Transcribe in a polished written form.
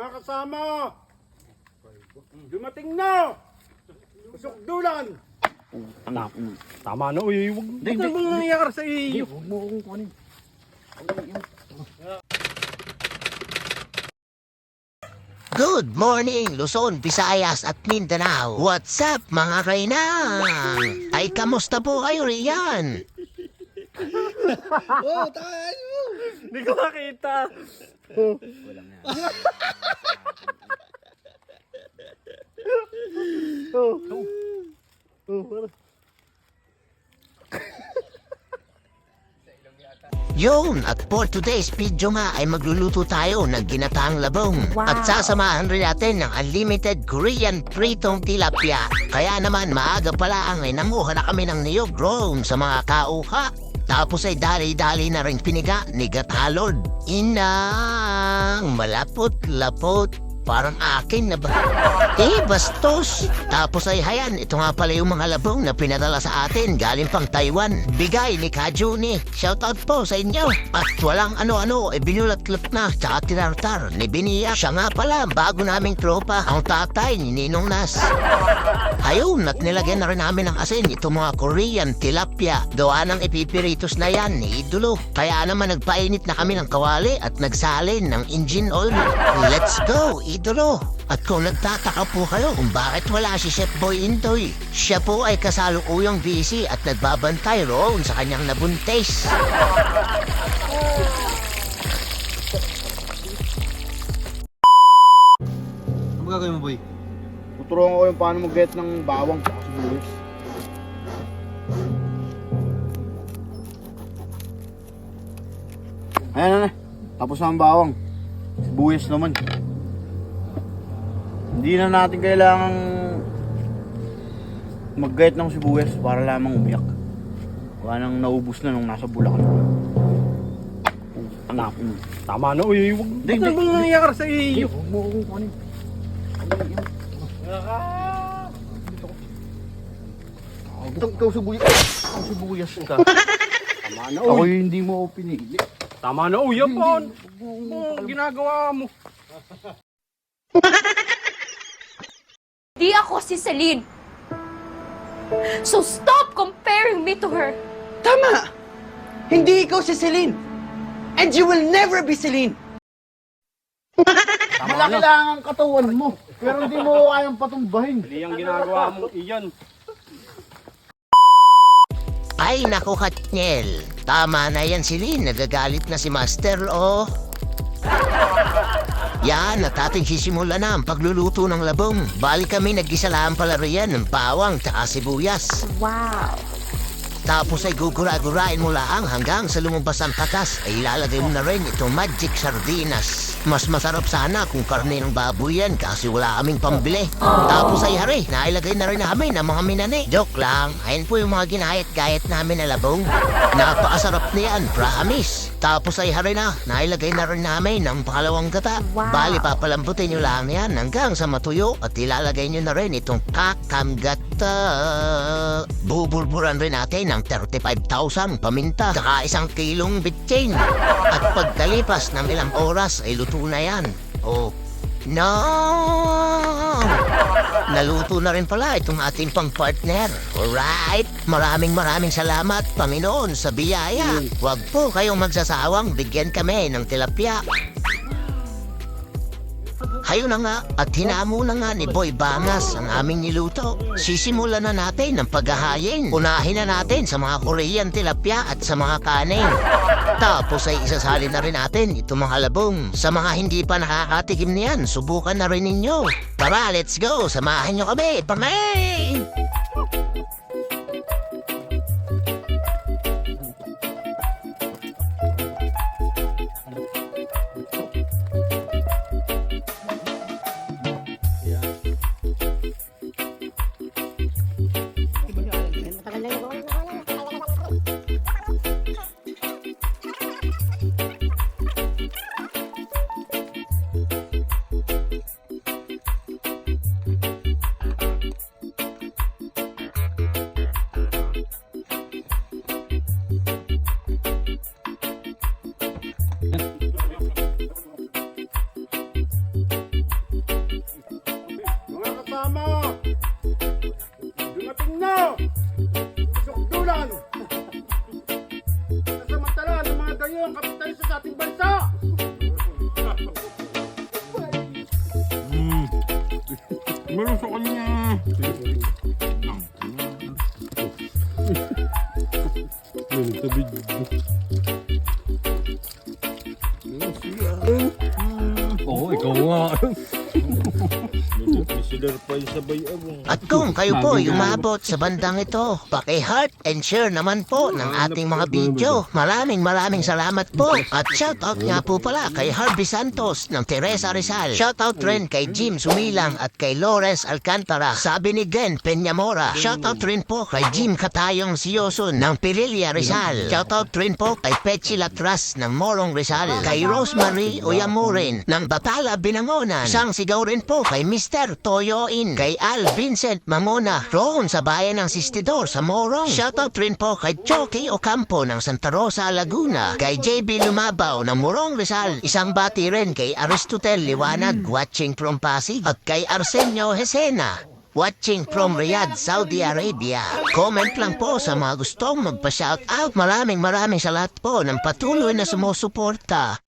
Mga kasama, dumating na! Usok dulan! Tama na, uy. Huwag na bang nangyayari sa iyo. Huwag mo akong kunin. Good morning, Luzon, Visayas at Mindanao. What's up, mga Reyna? Ay, kamusta po kayo riyan? Oh, tayo! Hindi ko makita. Yun, at for today's video nga ay magluluto tayo ng ginataang labong. Wow. At sasamahan rin natin ng unlimited Korean pritong tilapia. Kaya naman maaga pala ang ay nanguha na kami ng niyog roam sa mga kauha. Tapos ay dali-dali na rin piniga ni Gatalord. Inang malapot-lapot. Parang akin na ba? Bastos! Tapos ay hayan, ito nga pala yung mga labong na pinadala sa atin galing pang Taiwan. Bigay ni Kajuni. Shoutout po sa inyo. At walang ano-ano, binulat-lat na tsaka tinartar ni Biniya. Siya nga pala, bago naming tropa, ang tatay ni Ninong Nas. Ayun, at nilagyan na rin namin ng asin itong mga Korean tilapia. Gawa ng ipipiritos na yan ni Idolo. Kaya naman nagpainit na kami ng kawali at nagsalin ng engine oil. Let's go, Idolo! At kung nagtataka po kayo kung bakit wala si Chef Boy Intoy, siya po ay kasalukuyang busy at nagbabantay roon sa kanyang nabuntis. Ano gagawin mo, boy? Tuturuan ko yung paano mag-get ng bawang sa sibuyas. Ayan na. Tapos na ang bawang. Sibuyas naman. Hindi na natin kailangang mag-get ng sibuyas para lamang umiyak. Kaya nang naubos na nung nasa Bulacan. Anak, tama na, uy. Huwag na Hindi. bang nangyayari sa iyo. Huwag mo akong kunin. Ikaw sibuyas. Ikaw sibuyas ka. Tama na, Ako uy. yung hindi mo pinili. Tama na, uy. Yapon. Ginagawa mo. Di ako si Celine. So stop comparing me to her. Tama! Hindi ikaw si Celine. And you will never be Celine. Malaki lang ang katawan mo. Pero hindi mo kayang patumbahin. Hindi ang ginagawa mo, iyan. Ay naku, Katniel. Tama na yan si Lynn. Nagagalit na si Master, oh. Yan, at ating sisimula na ang pagluluto ng labong. Bali kami nag-gisalaan pala riyan ng bawang at sibuyas. Wow. Tapos ay gugura-gurain mo lang hanggang sa lumabas ang katas ay ilalagay mo na rin itong magic sardinas. Mas masarap sana kung karne ng baboy yan kasi wala kaming pambili. Tapos ay hari, nailagay na rin namin ang mga minani. Joke lang, ayun po yung mga ginayat-gayat namin na labong. Napakasarap niyan, promise. Tapos ay hari na, nailagay na rin namin ang pangalawang gata. Wow. Bali papalambutin nyo lang yan hanggang sa matuyo at ilalagay nyo na rin itong kakamgata. Bubulburan rin natin ng 35,000 paminta saka 1 kilong bitchin. At pagkalipas ng ilang oras ay luto na yan. Oh, no! Naluto na rin pala itong ating pang partner. Alright, maraming salamat Panginoon sa biyaya. Huwag po kayong magsasawang bigyan kami ng tilapia. Hayo na nga at hinamo na nga ni Boy Bangas ang aming niluto. Sisimulan na natin ang paghahayin. Unahin na natin sa mga Korean tilapia at sa mga kanin. Tapos ay isasalin na rin natin itong mga labong. Sa mga hindi pa nakakatikim niyan, subukan na rin ninyo. Tara, let's go! Samahan nyo kami! Pamay! Meron sa kanya. Nagtabig. Oo, ikaw nga. At kung kayo po umabot sa bandang ito, paki-heart and share naman po ng ating mga video. Maraming salamat po. At shoutout nga po pala kay Harvey Santos ng Teresa Rizal. Shoutout rin kay Jim Sumilang at kay Lawrence Alcantara. Sabi ni Glenn Peñamora. Shoutout rin po kay Jim Katayong Siyoson ng Pirilia Rizal. Shoutout rin po kay Pechi Latras ng Morong Rizal. Kay Rosemary Oyamurin ng Batala Binangonan. Sang sigaw rin po kay Mr. Toyoin. Kay Al Vincent Mamona roon sa bayan ng Sistidor sa Morong. Shoutout rin po kay Choki Ocampo ng Santa Rosa, Laguna. Kay JB Lumabaw ng Morong Rizal. Isang bati rin kay Aristotel Liwanag watching from Pasig. At kay Arsenio Hesena watching from Riyadh, Saudi Arabia. Comment lang po sa mga gustong magpa-shoutout. Maraming salamat po ng patuloy na sumusuporta.